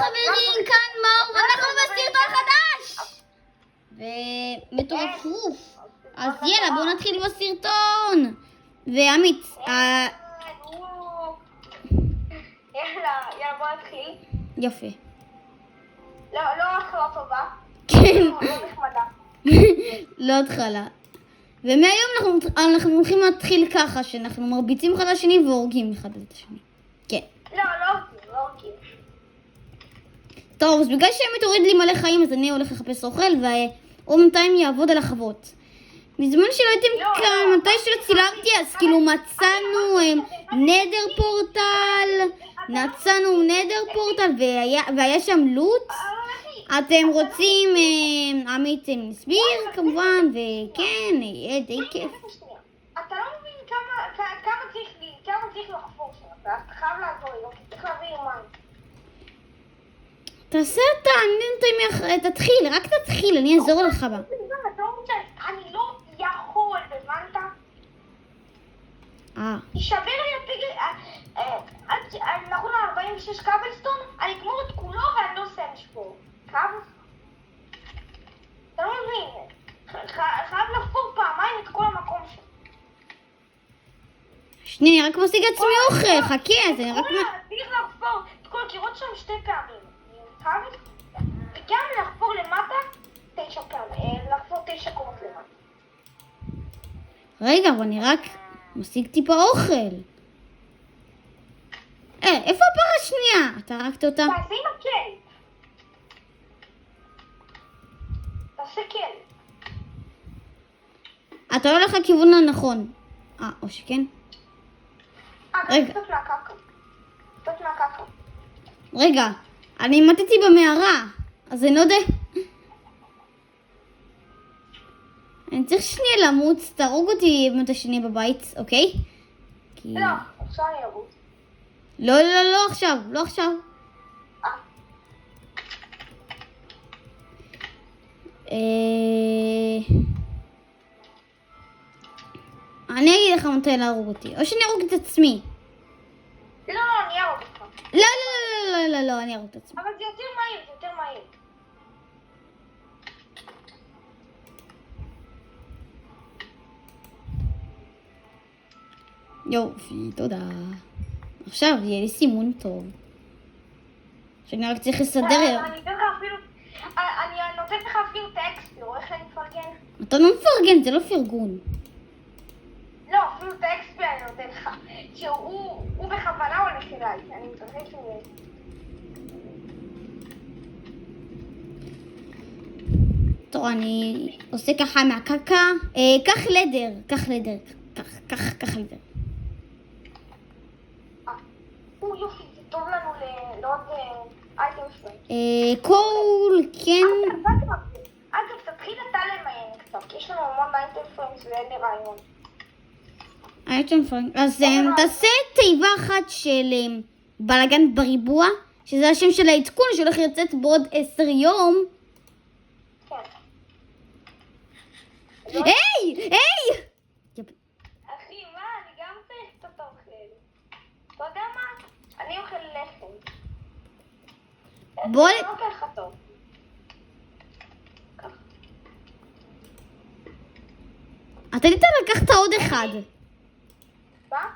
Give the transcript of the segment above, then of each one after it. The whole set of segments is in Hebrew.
חברים, כאן מאור, ואנחנו בסרטון חדש! ומטורפוף. אז יאללה, בואו נתחיל בסרטון. ועמית, יאללה, בוא נתחיל. יפה. לא התחלה טובה. כן. לא נחמדה. לא התחלה. ומהיום אנחנו הולכים להתחיל ככה, שאנחנו מרביצים אחד לשני והורגים אחד את השני. כן. לא הורגים. טוב, אז בגלל שעמית הוריד לי מלא חיים, אז אני הולך לחפש אוכל, והוא בינתיים יעבוד על החוות. מזמן שלא הייתם כאן, מתי שלא צילמתי, אז כאילו מצאנו נדר פורטל, והיה שם לוט. אתם רוצים, עמית נסביר כמובן, וכן, יהיה די כיף. אתה לא מבין כמה צריך לחפור שם, אתה חייב לעזור לי, צריך להביא מים. תעשה אתה, תתחיל, רק תתחיל, אני אעזור לך בה. אני לא יכול, הבנת? יישבר לי הפיגל, נכון 46 קאבלסטון, אני אגמור את כולו ואני לא עושה לשבור. אתה לא מבין, חייב לחפור פעמיים את כל המקום שם. שנייה, אני רק משיג עצמי אוכל, חכה, אז אני רק... צריך לחפור את כל הקירות שם 2 פעמים. וגם לחפור למטה 9 פעמים, לחפור 9 קומות למטה. רגע, אבל אני רק משיג טיפה אוכל. איפה הפרה השנייה? אתה הרגת אותה? תעשה עם הכלב. תעשה כלב. אתה לא הולך לכיוון הנכון. או שכן? רגע. קצת מהקקה. רגע, אני מתתי במערה, אז אני לא יודע. אני צריך שנייה למוץ, תהרוג אותי מתי שני בבית, אוקיי? לא, עכשיו אני ארוץ. לא עכשיו. אני אגיד לך מתי להרוג אותי, או שאני ארוג את עצמי. לא, אני ארוג אותך. לא, אני ארוג את עצמי. אבל זה יותר מהיר. יופי, תודה. עכשיו יהיה לי סימון טוב. שאני רק צריך לסדר... אני נותן לך אפילו טקסט, איך אני מפרגן? אתה לא מפרגן, זה לא פרגון. לא, אפילו טקסט אני נותן לך. שהוא בכוונה הולך אליי, אני מתרחק ממנו. טוב, אני עושה ככה מהקקה. קח לדר. קח לדר. יופי, זה טוב לנו לעוד אייטם שלנו. קול, כן. אגב, תתחיל אתה למיין קצת, כי יש לנו המון אייטם פרינגס ואין לי רעיון. אייטם פרינגס. אז תעשה תיבה אחת של בלגן בריבוע, שזה השם של העדכון שהולך לצאת בעוד 10 יום. כן. היי! אחי, מה? אני גם צריך קצת אוכל. אתה יודע מה? אני אוכל לחם. בוא... אני לא אוכל לך טוב. אתה ניתן לקחת עוד אחד. מה?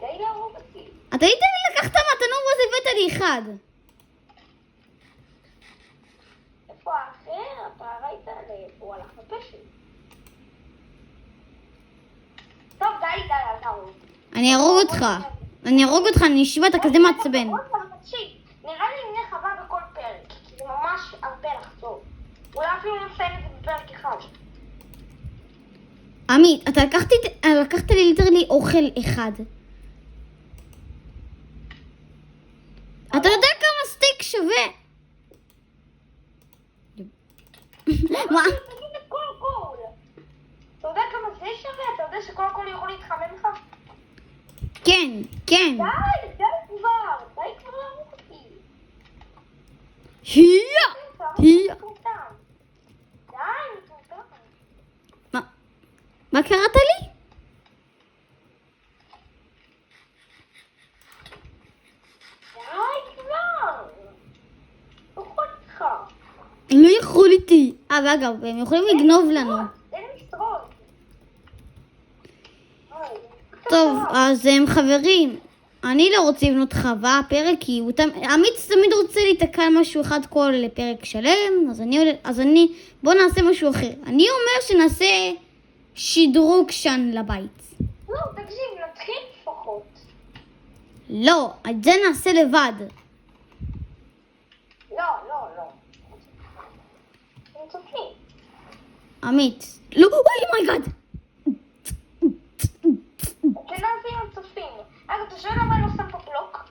די להרוג אותי. אתה ניתן לי לקחת מהתנור ואז הבאת לי אחד. איפה האחר? אתה ראית לאיפה הוא הלך בפשט. טוב, די, אל תהרוג. אני ארוג אותך, אני אשמע, אתה כזה מעצבן. נראה לי נהיה חווה בכל פרק, כי זה ממש הרבה לחזור. אולי אפילו נסיים את זה בפרק אחד. עמית, אתה לקחת לי ליטרלי אוכל אחד. אתה יודע כמה סטייק שווה? מה? תגיד את קול. אתה יודע כמה זה שווה? אתה יודע שקול יכול להתחמם לך? כן. די כבר להרוג אותי. היה. די, מה קראת לי? הם לא יכול איתי. ואגב, הם יכולים לגנוב לנו. אין לי לשרוד. טוב, אז הם חברים. אני לא רוצה לבנות חווה, פרק, כי עמית תמיד רוצה להיתקע על משהו אחד כל פרק שלם, אז בוא נעשה משהו אחר. אני אומר שנעשה שדרוג שם לבית. לא, תקשיב, נתחיל לפחות. לא, את זה נעשה לבד. לא. הם צופים. עמית. לא, אוי מייגאד. כן, נעשה עם צופים. אתה שואל למה אני לא שם פה בלוק?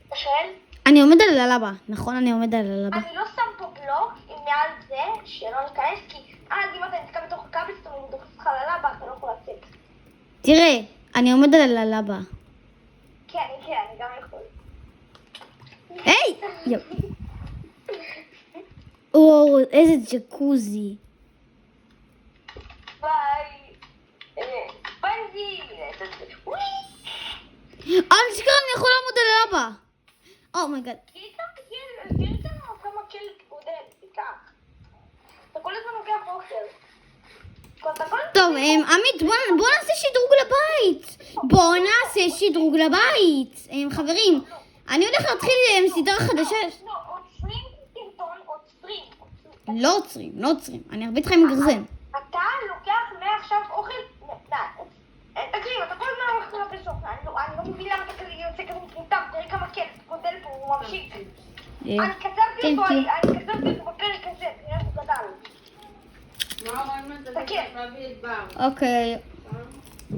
אתה שואל? אני עומד על הלבה, נכון? אני עומד על הלבה. אני לא שם פה בלוק עם מעל זה, שלא ניכנס, כי אז אם אתה נתקע בתוך הקאביץ, אתה דוחף אותך ללבה, אתה לא יכול לצאת. תראה, אני עומד על הלבה. כן, אני גם יכול. היי! או, איזה ג'קוזי. ביי. בנזי. וואי. אני שכרה, אני יכול לעמוד על הלבה. אומייגאד. תראי כמה מקל גודל, תיקח. אתה כל הזמן לוקח אוכל. טוב, עמית, בוא נעשה שדרוג לבית. חברים, אני הולך להתחיל סדרה חדשה. לא, עוצרים סרטון, עוצרים. לא עוצרים. אני ארביץ לך עם גרזן. אתה לוקח מעכשיו אוכל, תקשיב, אתה כל הזמן הולך לחפש אוכל, אני לא מבין למה אתה כזה יוצא כזה מטומטם, תראי כמה כן, גודל פה, הוא ממשיך. אני קצרתי אותו בפרק הזה, תראה איך הוא גדל. אוקיי.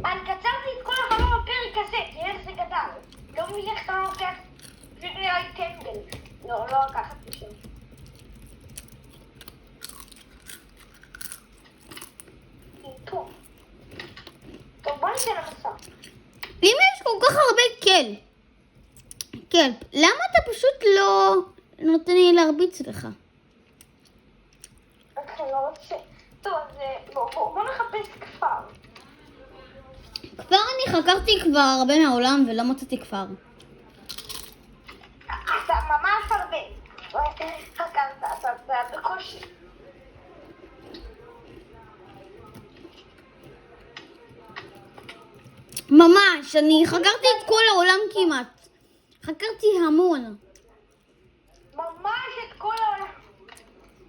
אני קצרתי את כל החלום בפרק הזה, תראה איך זה גדל. לא מבין איך אתה לא לוקח, זה נראה לי טנגל. לא לקחת משם. טוב, בוא ניתן למסע. אם יש כל כך הרבה קלפ, למה אתה פשוט לא נותן לי להרביץ לך? אני לא רוצה. טוב, אז בוא נחפש כפר. כפר אני חקרתי כבר הרבה מהעולם ולא מצאתי כפר. אתה ממש הרבה. חקרת, אתה בקושי. ממש, אני חקרתי את כל העולם כמעט. חקרתי המון. ממש את כל העולם.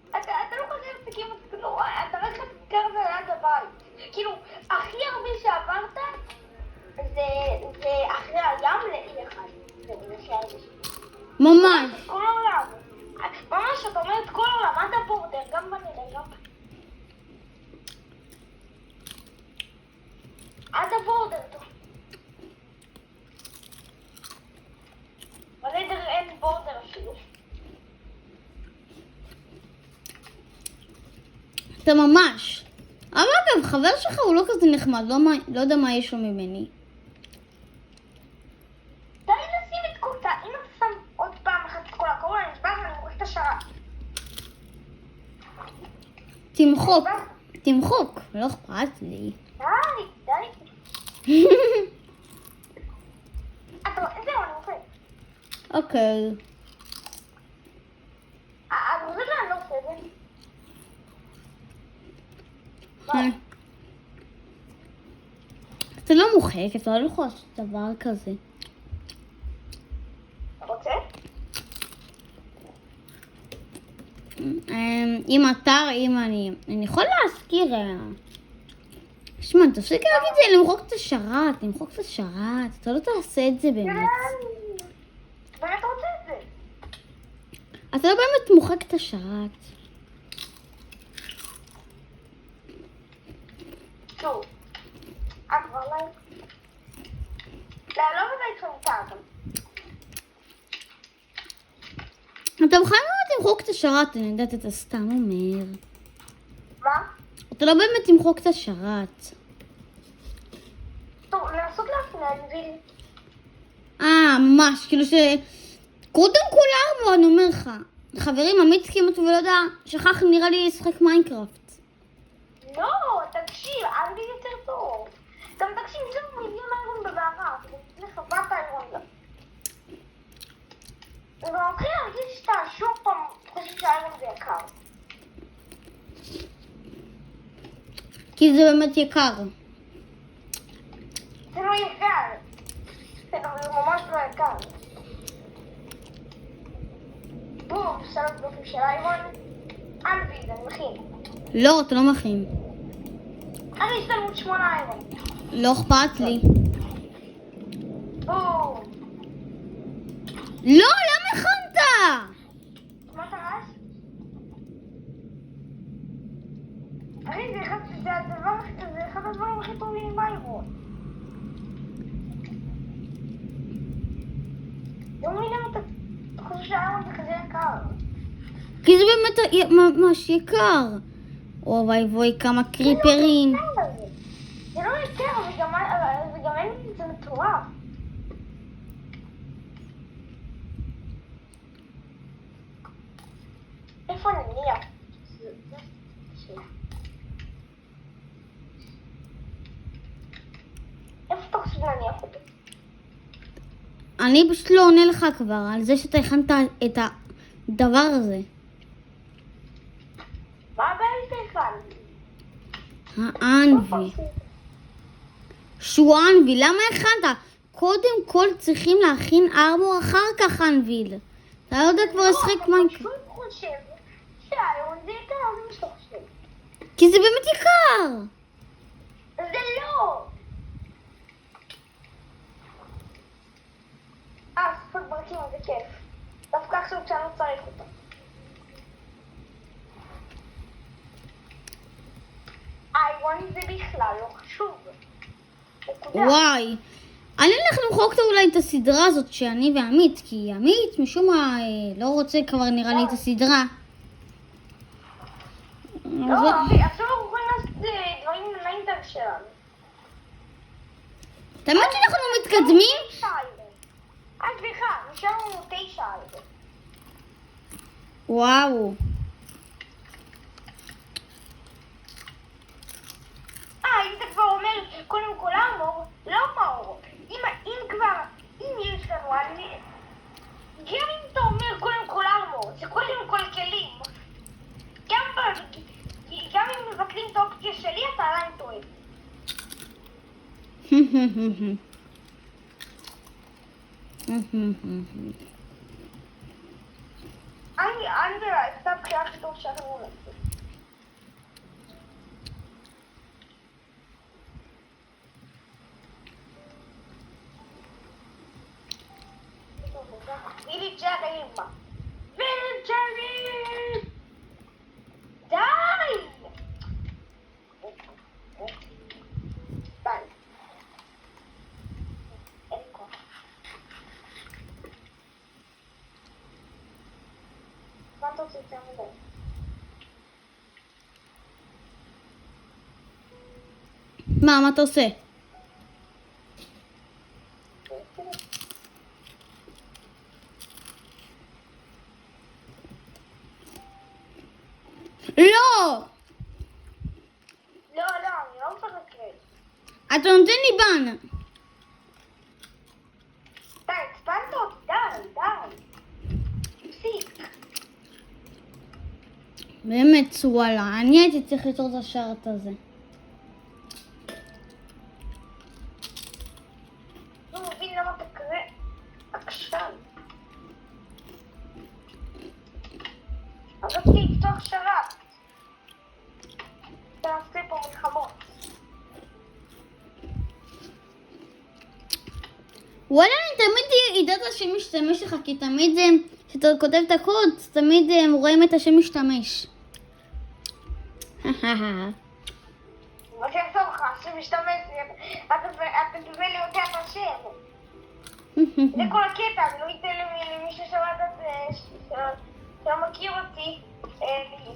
אתה לא חושב שכמעט, כאילו, אתה רק חקר זה ליד הבית. כאילו, הכי הרבה שעברת זה אחרי הים לאי אחד. זה הכי הרבה. ממש. כל העולם. ממש, אתה אומר את כל העולם, עד הבורדר, גם בנראה, גם... עד הבורדר. בנדר אין בורדר אפילו. אתה ממש. אבל אגב, חבר שלך הוא לא כזה נחמד, לא יודע מה יש לו ממני. די לשים את כל... אם אתה שם עוד פעם אחת את כל הקורונה, אני נשבע לך, אני מוריד את השרה. תמחוק, לא אכפת לי. די. זהו, אני עושה. אוקיי. אני לא עושה את זה. אתה לא מוחק, אתה לא יכול לעשות דבר כזה. אתה רוצה? אם אני יכול להזכיר. שמע, תפסיק להגיד את זה, למחוק את השרת, אתה לא תעשה את זה באמת. באמת רוצה את זה. אתה לא באמת מוחק את השרת. שוב. כבר לא... לא מדי חמקה גם. אתה בכלל לא תמחוק את השרת, אני יודעת, אתה סתם אומר. מה? אתה לא באמת תמחוק את השרת. טוב, לנסות להפנזיל. ממש, כאילו קודם כל אני אומר לך. חברים, עמית כמעט ולא יודע, שכח נראה לי לשחק מיינקראפט. לא, תקשיב, אנדי יותר טוב. גם תקשיב, יש לנו מיליון איירון בבערה, זה לחוות האיירון גם. אני מתחיל להרגיש שאתה שוב פעם שאיירון זה יקר? כי זה באמת יקר. זה לא יקר. זה ממש לא יקר. בום, 3 בלוקים של איירון. אנביל, אני מכין. לא, אתה לא מכין. אני השתלמות 8 איירון. לא אכפת לי. בום. לא, למה הכנת? מה אתה רעש? אחי, זה אחד הדברים הכי טובים עם איירון. לא מבין למה אתה חושב שהאיירון זה כזה יקר. כי זה באמת ממש יקר. אוי וואי, כמה קריפרים. זה לא יקר, וגם אין זה מטורף. איפה נניח? איפה אתה חושב להניח אותו? אני פשוט לא עונה לך כבר על זה שאתה הכנת את הדבר הזה. מה הבעיה איתך כאן? האנבי. שהוא אנביל, למה הכנת? קודם כל צריכים להכין ארמור, אחר כך אנביל. אתה לא יודע כבר לשחק מיינקראפט. הוא חושב שהאיירון זה יקר, זה מה שאתה חושב. כי זה באמת יקר. זה לא! ספק ברקים זה כיף. דווקא עכשיו כשאני לא צריך אותה. איירון זה בכלל לא חשוב. נקודה. וואי. אני הולך למחוק אולי את הסדרה הזאת שאני ועמית, כי עמית משום מה לא רוצה כבר נראה לי את הסדרה. לא, אחי, עכשיו אנחנו יכולים לעשות דברים לאינטר שלנו. תמיד שאנחנו מתקדמים, סליחה, נשארנו 9 על זה. וואו. אם אתה כבר אומר קודם כל ארמור, לא מאור. אם יש לנו, גם אם אתה אומר קודם כל ארמור, זה קודם כל כלים. גם אם מבטלים את האופציה שלי, אתה עדיין טועה. אנגלה, אתה הבחירה הכי טוב שאנחנו נעשה. ויליג'רים! ויליג'רים! די! די. אין כוח. מה אתה רוצה יותר מדי? מה אתה עושה? לא! לא, אני לא מפרקת. אתה נותן לי בן. די, הצפנת אותי, די. תפסיק. באמת, וואלה, אני הייתי צריך ליצור את השרט הזה. לא מבין למה אתה כזה עקשן. אז רציתי לפתוח שר"פ. תעשה פה מלחמות. וואלה, אני תמיד ידעת השם משתמש לך, כי תמיד כשאתה כותב את הקוד, תמיד רואים את השם משתמש. מה שיעשור לך, שמשתמש, אתה תביא לי אותי את השם. זה כל הקטע, אני לא אתן למי ששמעת את זה, שלא מכיר אותי,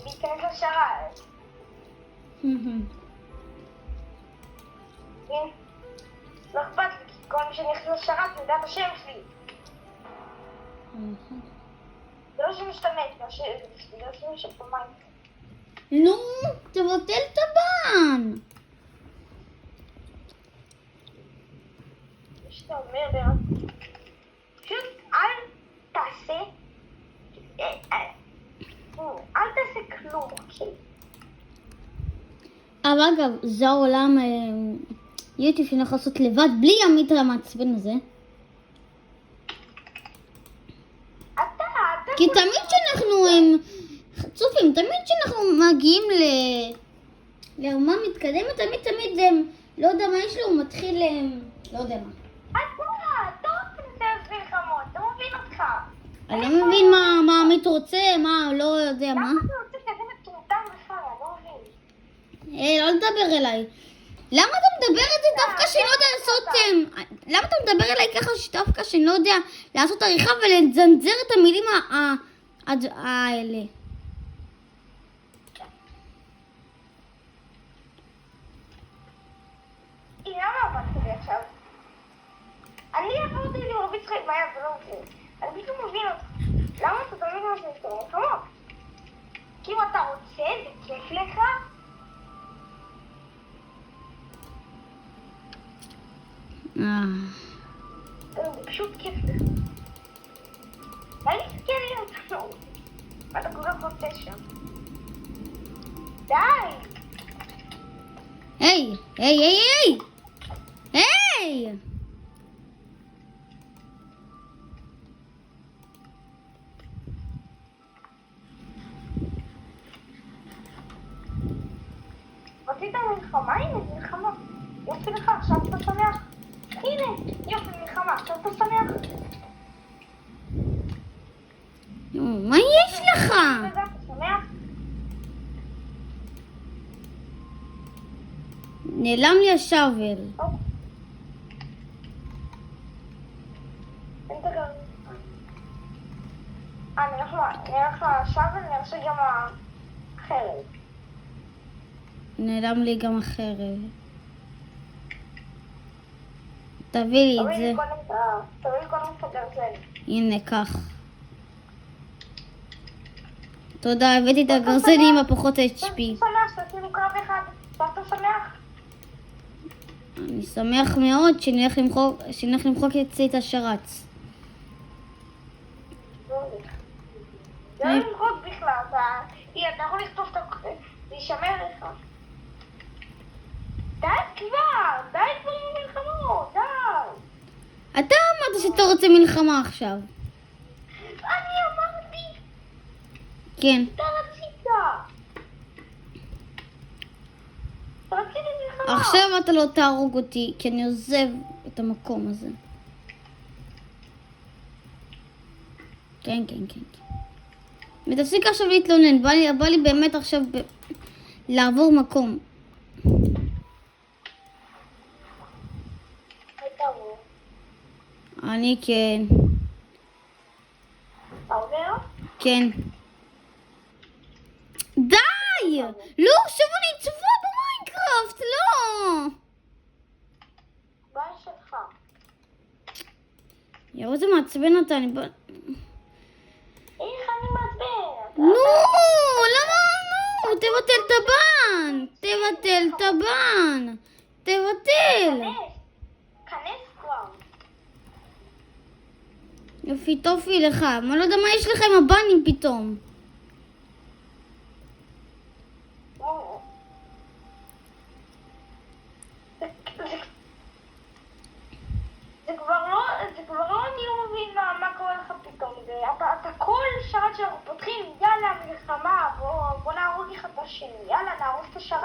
להיכנס לשרת. לא אכפת לי, כי כל מי שנכנס לשרת יודע את השם שלי. זה לא שמשתמש, זה לא שמשתמש במים. נו, תבטל את הבן. שאתה אומר ברק, פשוט אל תעשה, אבל אגב, זה העולם יוטיוב שאני יכול לעשות לבד, בלי עמית המעצבן הזה. אתה כי תמיד שאנחנו צופים, תמיד שאנחנו מגיעים לרמה מתקדמת, תמיד לא יודע מה יש לו, הוא מתחיל, לא יודע מה. אתה רוצה לסיים מלחמות, אתה מבין אותך. אני לא מבין מה עמית רוצה, מה, לא יודע מה. למה אתה רוצה כזה מטומטם בכלל, אני לא מבין. לא לדבר אליי. למה אתה מדבר את זה דווקא שאני לא יודע לעשות... למה אתה מדבר אליי ככה שדווקא שאני לא יודע לעשות עריכה ולזנזר את המילים האלה? למה עברת לי עכשיו? אני עברתי לי רבי צחק ביד ולא מבין. אני פתאום מבין אותך. למה אתה תמיד מבין את המלחמות? כי אם אתה רוצה, זה כיף לך? זה פשוט כיף לך. די להסתכל לי אותנו. מה אתה כל כך רוצה שם? די! היי! רצית מלחמה? הנה, מלחמה. יופי לך, עכשיו אתה שמח. הנה, יופי, מלחמה, עכשיו אתה שמח. מה יש לך? אתה שמח? נעלם לי השוול. נלך עכשיו ונרשה גם החרב. נעלם לי גם החרב. תביא לי את זה. תביא לי קודם את הגרזן. הנה, קח. תודה, הבאתי את הגרזנים הפחות HP. אתה שמח שעשינו קרב אחד. אתה שמח? אני שמח מאוד שנלך למחוק את השרץ. זה לא למחוק בכלל, אתה יכול לכתוב את זה, יישמר לך. די כבר עם מלחמות, די. אתה אמרת שאתה רוצה מלחמה עכשיו. אני אמרתי, כן. אתה רצית מלחמה. עכשיו אתה לא תהרוג אותי, כי אני עוזב את המקום הזה. כן. ותפסיק עכשיו להתלונן, בא לי באמת עכשיו לעבור מקום. אני כן. אתה עובר? כן. די! לא, עכשיו אני צבוע במיינקראפט, לא! בעיה שלך. יאו, זה מעצבן אותה, איך אני מעצבן? נו, למה נו? תבטל את הבן! תבטל! כנס כבר. יופי, טופי לך. מה לא יודע מה יש לך עם הבנים פתאום. זה כבר לא אני לא מבין מה קורה לך פתאום. אתה כל שרת שאנחנו פותחים, יאללה מלחמה, בוא נהרוג אחד את השני, יאללה נהרוג את השרת.